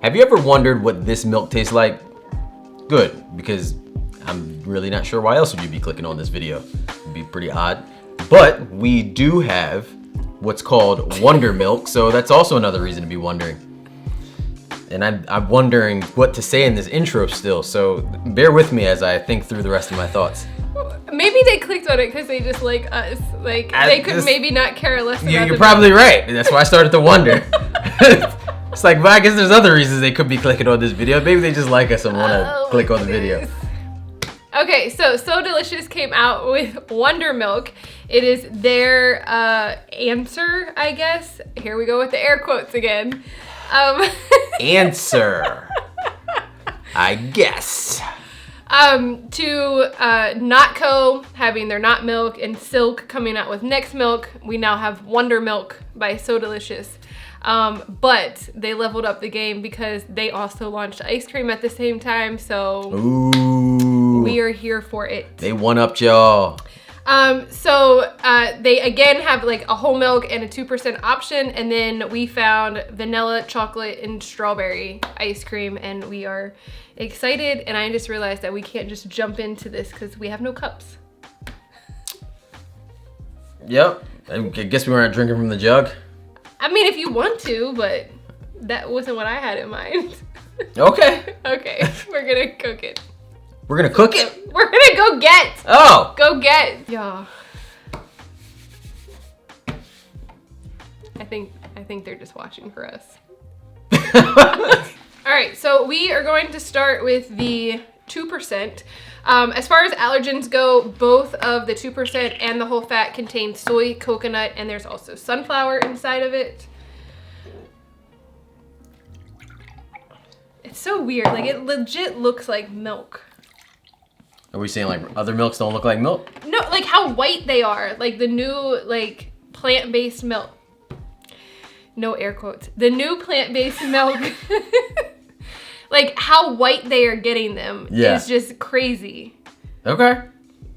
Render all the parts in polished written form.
Have you ever wondered what this milk tastes like? Good, because I'm really not sure why else would you be clicking on this video. It'd be pretty odd. But we do have what's called Wondermilk, so that's also another reason to be wondering. And I'm wondering what to say in this intro still, so bear with me as I think through the rest of my thoughts. Maybe they clicked on it because they just like us. Like, they could maybe not care less about You're probably right. That's why I started to wonder. It's like, but I guess there's other reasons they could be clicking on this video. Maybe they just like us and want to click on the video. Okay, so Delicious came out with Wondermilk. It is their answer, I guess. Here we go with the air quotes again. Answer, I guess. To Notco having their Not Milk and Silk coming out with Next Milk, we now have Wondermilk by So Delicious. But they leveled up the game because they also launched ice cream at the same time, so we are here for it. They one-upped y'all. So they again have like a whole milk and a 2% option, and then we found vanilla, chocolate, and strawberry ice cream, and we are excited. And I just realized that we can't just jump into this because we have no cups. Yep, I guess we weren't drinking from the jug. I mean, if you want to, but that wasn't what I had in mind. Okay. Okay, we're gonna cook it. We're gonna cook it? We're gonna go get. Oh. Go get. Yeah. I think they're just watching for us. All right, so we are going to start with the 2%. As far as allergens go, both of the 2% and the whole fat contain soy, coconut, and there's also sunflower inside of it. It's so weird. Like, it legit looks like milk. Are we saying like other milks don't look like milk? No, like how white they are. Like the new like plant-based milk. No air quotes. The new plant-based milk. Like how white they are getting them is just crazy. Okay.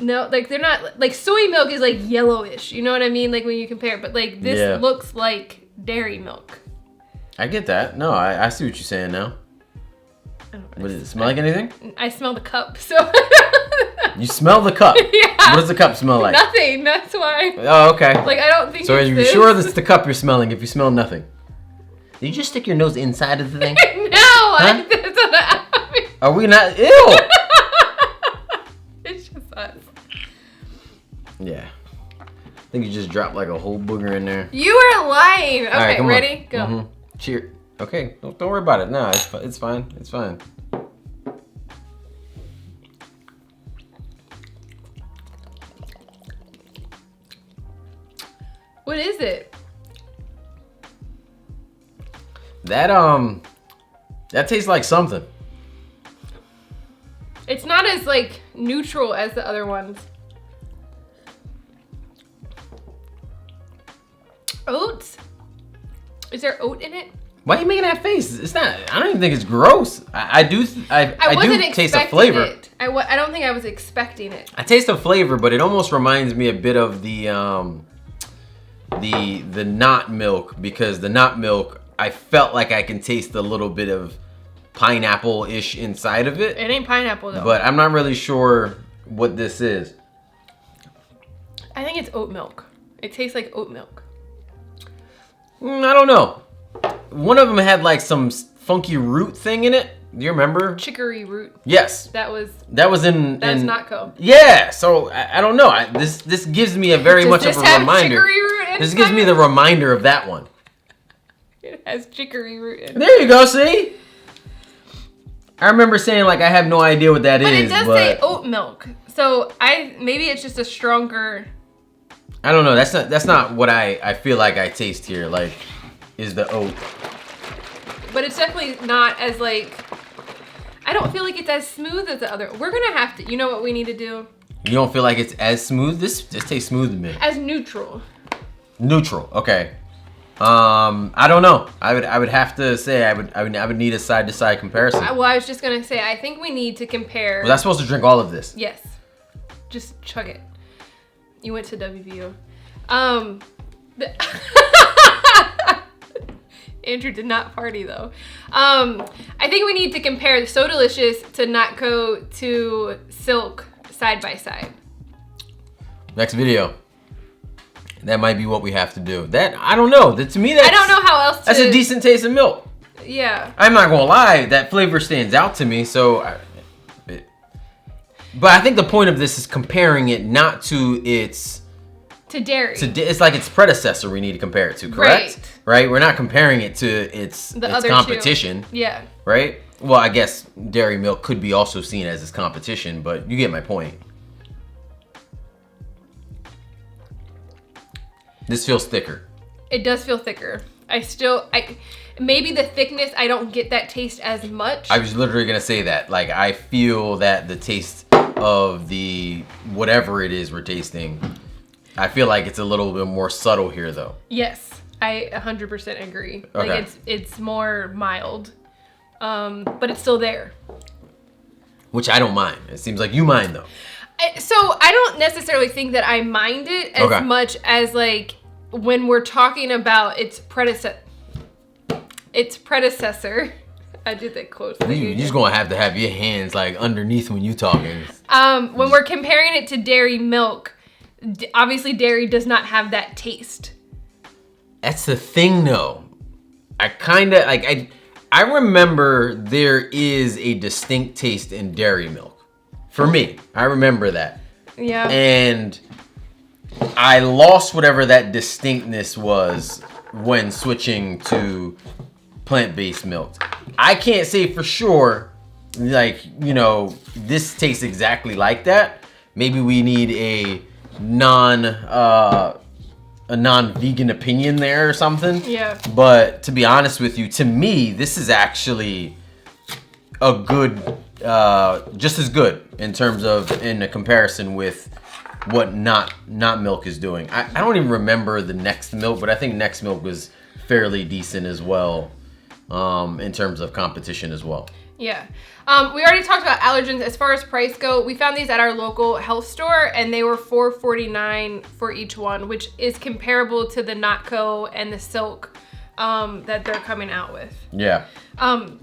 No, like they're not, like soy milk is like yellowish. You know what I mean? Like when you compare, but like this looks like dairy milk. I get that. No, I see what you're saying now. What does it smell like anything? I smell the cup, so. You smell the cup? Yeah. What does the cup smell like? Nothing, that's why. Oh, okay. Like I don't think so it's are you this. sure that's the cup you're smelling if you smell nothing? Did you just stick your nose inside of the thing? No, Huh? that's what happened. Are we not? Ew! It's just us. Yeah. I think you just dropped like a whole booger in there. You are lying. Okay, right, come ready? on. Go. Mm-hmm. Cheer. Okay, don't worry about it. No, it's fine. It's fine. What is it? That tastes like something. It's not as like neutral as the other ones. Oats? Is there oat in it? Why are you making that face? It's not. I don't even think it's gross. I do taste a flavor. It. I don't think I was expecting it. I taste a flavor, but it almost reminds me a bit of the Not Milk, because the Not Milk, I felt like I can taste a little bit of pineapple-ish inside of it. It ain't pineapple though. But I'm not really sure what this is. I think it's oat milk. It tastes like oat milk. I don't know. One of them had like some funky root thing in it. Do you remember? Chicory root. Yes. That was Notco. Yeah. So I don't know. This gives me a very much of a reminder. Chicory root in this gives me the reminder of that one. It has chicory root in it. There you go. See. I remember saying like I have no idea what that is. But it does say oat milk. So maybe it's just a stronger. I don't know. That's not what I feel like I taste here. Like, is the oat. But it's definitely not as like. I don't feel like it's as smooth as the other. We're gonna have to. You know what we need to do? You don't feel like it's as smooth? This tastes smooth to me. As neutral. Neutral. Okay. I don't know. I would have to say I would need a side to side comparison. Well, I was just gonna say I think we need to compare. Was I supposed to drink all of this? Yes. Just chug it. You went to WVU. Andrew did not party though. I think we need to compare the So Delicious to Notco to Silk side by side. Next video. That might be what we have to do. That, I don't know. To me, that's, I don't know how else to... That's a decent taste of milk. Yeah. I'm not gonna lie, that flavor stands out to me. But I think the point of this is comparing it not to its... To dairy. It's like its predecessor we need to compare it to, correct? Right? We're not comparing it to its competition. Two. Yeah. Right? Well, I guess dairy milk could be also seen as its competition, but you get my point. This feels thicker. It does feel thicker. Maybe the thickness, I don't get that taste as much. I was literally gonna say that. Like, I feel that the taste of the whatever it is we're tasting, I feel like it's a little bit more subtle here, though. Yes, I 100% agree. Okay. Like it's more mild, but it's still there. Which I don't mind. It seems like you mind, though. So I don't necessarily think that I mind it as much as like when we're talking about its predecessor. I did that close. You're just gonna have to have your hands like underneath when you talking. When we're comparing it to dairy milk, obviously dairy does not have that taste. That's the thing, though. I kind of like I remember there is a distinct taste in dairy milk. For me, I remember that. Yeah. And I lost whatever that distinctness was when switching to plant-based milk. I can't say for sure, like, you know, this tastes exactly like that. Maybe we need a non-vegan opinion there or something. Yeah. But to be honest with you, to me, this is actually a good, just as good in terms of in a comparison with what not milk is doing. I don't even remember the next milk, but I think next milk was fairly decent as well, in terms of competition as well. Yeah. We already talked about allergens. As far as price go, we found these at our local health store and they were $4.49 for each one, which is comparable to the Notco and the Silk that they're coming out with. Yeah.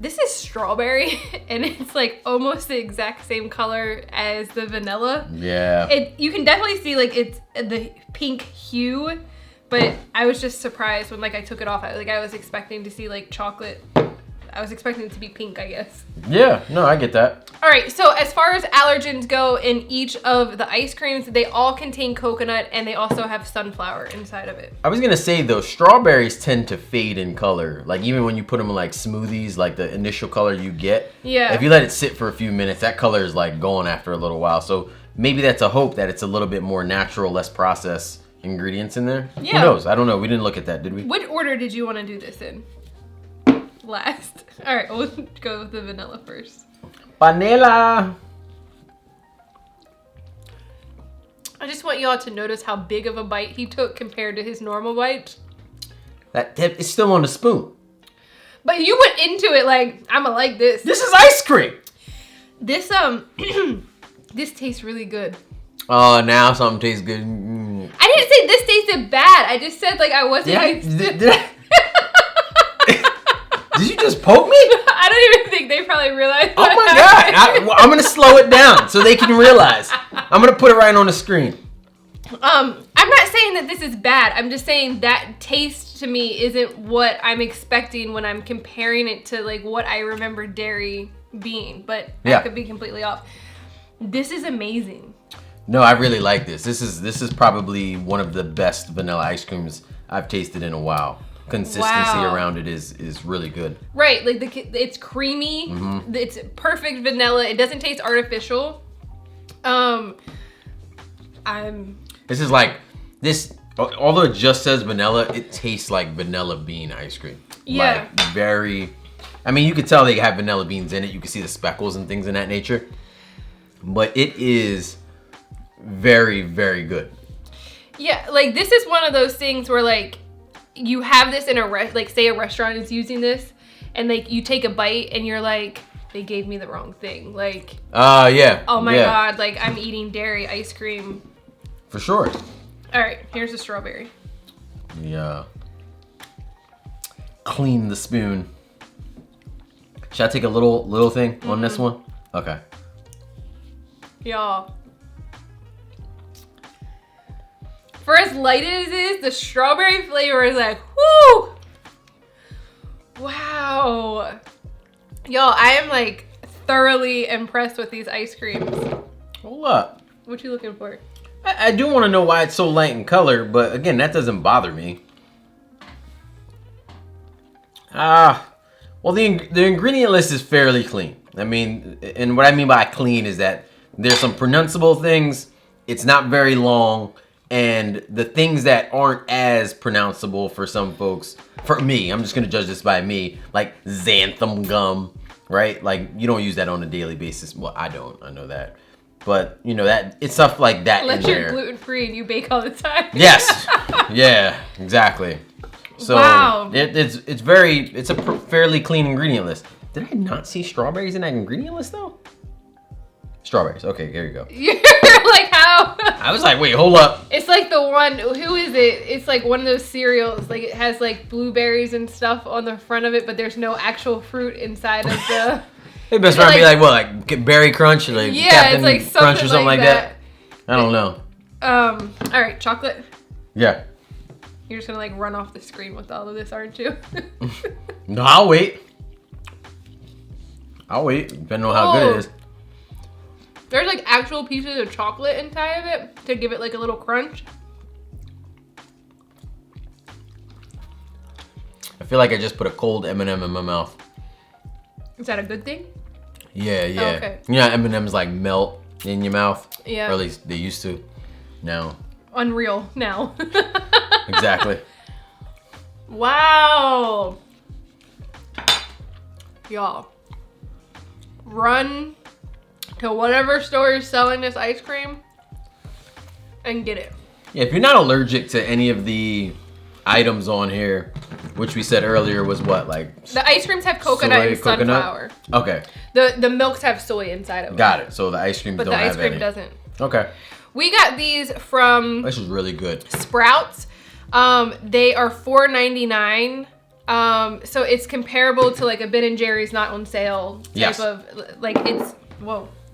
This is strawberry and it's like almost the exact same color as the vanilla. Yeah. You can definitely see like it's the pink hue, but I was just surprised when like I took it off. I was expecting to see like chocolate. I was expecting it to be pink, I guess. Yeah, no, I get that. All right, so as far as allergens go, in each of the ice creams, they all contain coconut and they also have sunflower inside of it. I was gonna say though, strawberries tend to fade in color. Like even when you put them in like smoothies, like the initial color you get. Yeah. If you let it sit for a few minutes, that color is like gone after a little while. So maybe that's a hope that it's a little bit more natural, less processed ingredients in there. Yeah. Who knows? I don't know. We didn't look at that, did we? What order did you want to do this in? Last. All right, we'll go with the vanilla first. Vanilla. I just want y'all to notice how big of a bite he took compared to his normal bite. That tip is still on the spoon. But you went into it like, I'ma like this. This is ice cream. This this tastes really good. Oh, now something tastes good. I didn't say this tasted bad. I just said like I wasn't. Did you just poke me? I don't even think they probably realized. Oh my god! I'm gonna slow it down so they can realize. I'm gonna put it right on the screen. I'm not saying that this is bad. I'm just saying that taste to me isn't what I'm expecting when I'm comparing it to like what I remember dairy being. But I could be completely off. This is amazing. No, I really like this. This is probably one of the best vanilla ice creams I've tasted in a while. Consistency around it is really good. Right, like it's creamy. Mm-hmm. It's perfect vanilla. It doesn't taste artificial. This is like this. Although it just says vanilla, it tastes like vanilla bean ice cream. Yeah. Like very. I mean, you could tell they have vanilla beans in it. You can see the speckles and things in that nature. But it is very, very good. Yeah, like this is one of those things where like you have this in like say a restaurant is using this and like you take a bite and you're like, they gave me the wrong thing. Like, yeah. Oh my God, like I'm eating dairy ice cream. For sure. All right, here's the strawberry. Yeah. clean the spoon. Should I take a little thing on this one? Okay. Y'all. For as light as it is, the strawberry flavor is like, whoo! Wow. Y'all, I am like thoroughly impressed with these ice creams. Hold up. What you looking for? I do want to know why it's so light in color, but again, that doesn't bother me. Well, the ingredient list is fairly clean. I mean, and what I mean by clean is that there's some pronounceable things. It's not very long. And the things that aren't as pronounceable for some folks, for me, I'm just going to judge this by me, like xanthan gum, right? Like, you don't use that on a daily basis. Well, I don't. I know that. But, you know, that it's stuff like that Unless in you're there. gluten-free and you bake all the time. Yes. Yeah, exactly. So wow. it's a fairly clean ingredient list. Did I not see strawberries in that ingredient list, though? Strawberries. Okay, here you go. You're like, how? I was like, wait, hold up. It's like the one, who is it? It's like one of those cereals. Like it has like blueberries and stuff on the front of it, but there's no actual fruit inside of the... It best be like what, like Berry Crunch or like Captain it's like Crunch or something like that. I don't know. All right, chocolate. Yeah. You're just gonna like run off the screen with all of this, aren't you? No, I'll wait. Depending on how good it is. There's like actual pieces of chocolate inside of it to give it like a little crunch. I feel like I just put a cold M&M in my mouth. Is that a good thing? Yeah. Okay. You know, M&Ms like melt in your mouth. Yeah. Or at least they used to. Now. Unreal now. Exactly. Wow. Y'all, run to whatever store is selling this ice cream and get it. Yeah, if you're not allergic to any of the items on here, which we said earlier was what, like the ice creams have coconut soy, and sunflower. Okay. The milks have soy inside of them. Got it. So the ice creams don't have any. But the ice cream doesn't. Okay. We got these from This is really good. Sprouts. They are $4.99. So it's comparable to like a Ben and Jerry's not on sale type of like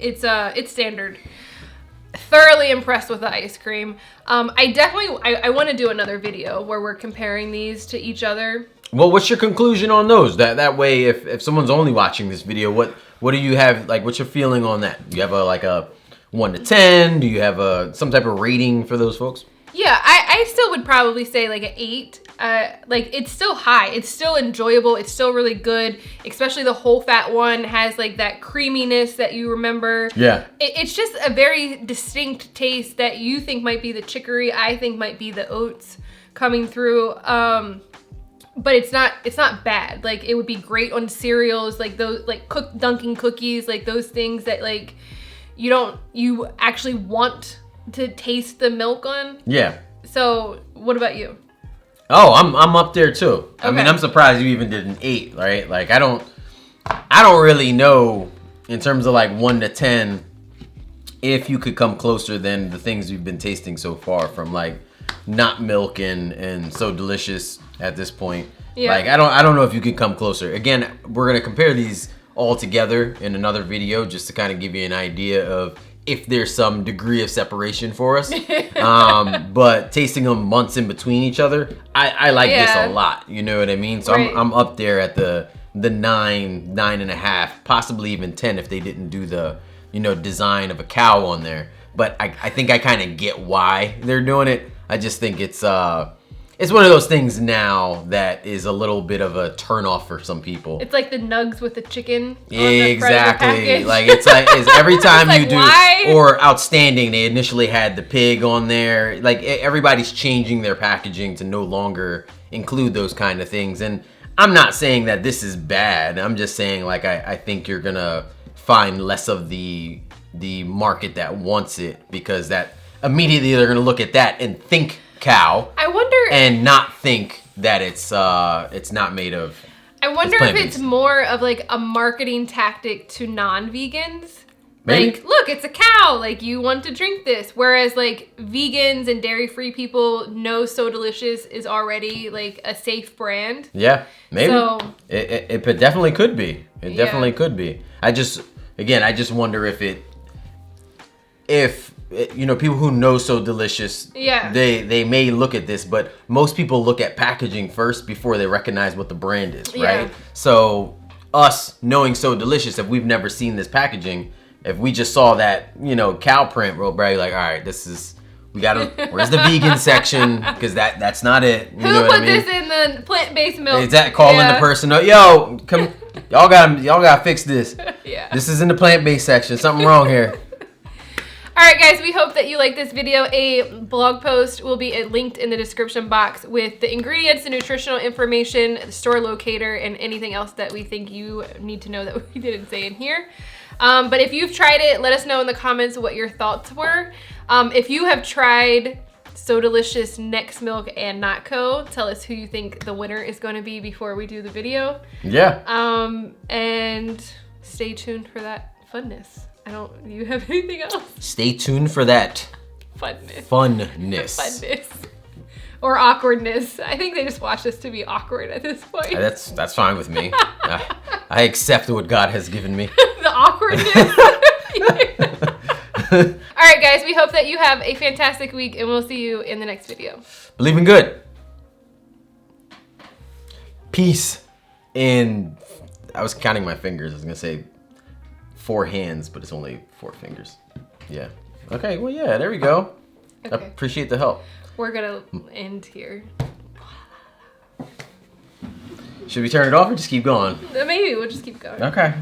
it's standard. Thoroughly impressed with the ice cream. I want to do another video where we're comparing these to each other. Well, what's your conclusion on those? That way, if someone's only watching this video, what do you have, like, what's your feeling on that? Do you have a 1 to 10? Do you have some type of rating for those folks? Yeah, I still would probably say like an 8. Like it's still high. It's still enjoyable. It's still really good. Especially the whole fat one has like that creaminess that you remember. Yeah. It's just a very distinct taste that you think might be the chicory. I think might be the oats coming through. But it's not bad. Like it would be great on cereals, like those like Dunkin' cookies, like those things that like you actually want to taste the milk on. Yeah. So what about you? Oh, I'm up there too. Okay. I mean, I'm surprised you even did an 8, right? Like I don't really know in terms of like 1 to 10 if you could come closer than the things we've been tasting so far from like Not Milk and So Delicious at this point. Yeah. Like I don't know if you could come closer. Again, we're gonna compare these all together in another video just to kind of give you an idea of if there's some degree of separation for us. But tasting them months in between each other, I like this a lot. You know what I mean? So right. I'm up there at the 9.5, possibly even 10 if they didn't do the design of a cow on there. But I think I kind of get why they're doing it. I just think it's one of those things now that is a little bit of a turnoff for some people. It's like the nugs with the chicken. Exactly. Like it's every time you do. Why? Or Outstanding, they initially had the pig on there. Like everybody's changing their packaging to no longer include those kind of things. And I'm not saying that this is bad. I'm just saying like I think you're gonna find less of the market that wants it because that immediately they're gonna look at that and think cow. I wonder, and not think that it's not made of. I wonder if it's more of like a marketing tactic to non-vegans. Maybe. Like, look, it's a cow. Like, you want to drink this. Whereas, like, vegans and dairy-free people know So Delicious is already, like, a safe brand. Yeah, maybe. So, It definitely could be. It definitely could be. I just wonder if you know, people who know So Delicious, they may look at this, but most people look at packaging first before they recognize what the brand is, right? Yeah. So us knowing So Delicious, if we've never seen this packaging, if we just saw that, you know, cow print, we'll probably like, all right, where's the vegan section? Because that's not it. You know who what I put mean? this in the plant-based milk? Is that calling the person? Yo, come, y'all gotta fix this. Yeah. This is in the plant-based section. Something wrong here. All right, guys, we hope that you like this video. A blog post will be linked in the description box with the ingredients, the nutritional information, the store locator, and anything else that we think you need to know that we didn't say in here. But if you've tried it, let us know in the comments what your thoughts were. If you have tried So Delicious, Next Milk, and Notco, tell us who you think the winner is going to be before we do the video. Yeah. And stay tuned for that funness. Do you have anything else? Stay tuned for that Funness. funness. Or awkwardness. I think they just watched us to be awkward at this point. That's fine with me. I accept what God has given me. The awkwardness. All right, guys, we hope that you have a fantastic week, and we'll see you in the next video. Believe in good. Peace. And I was counting my fingers. I was going to say 4 hands, but it's only 4 fingers. Yeah. Okay, well, yeah, there we go. Okay. I appreciate the help. We're going to end here. Should we turn it off or just keep going? Maybe we'll just keep going. Okay.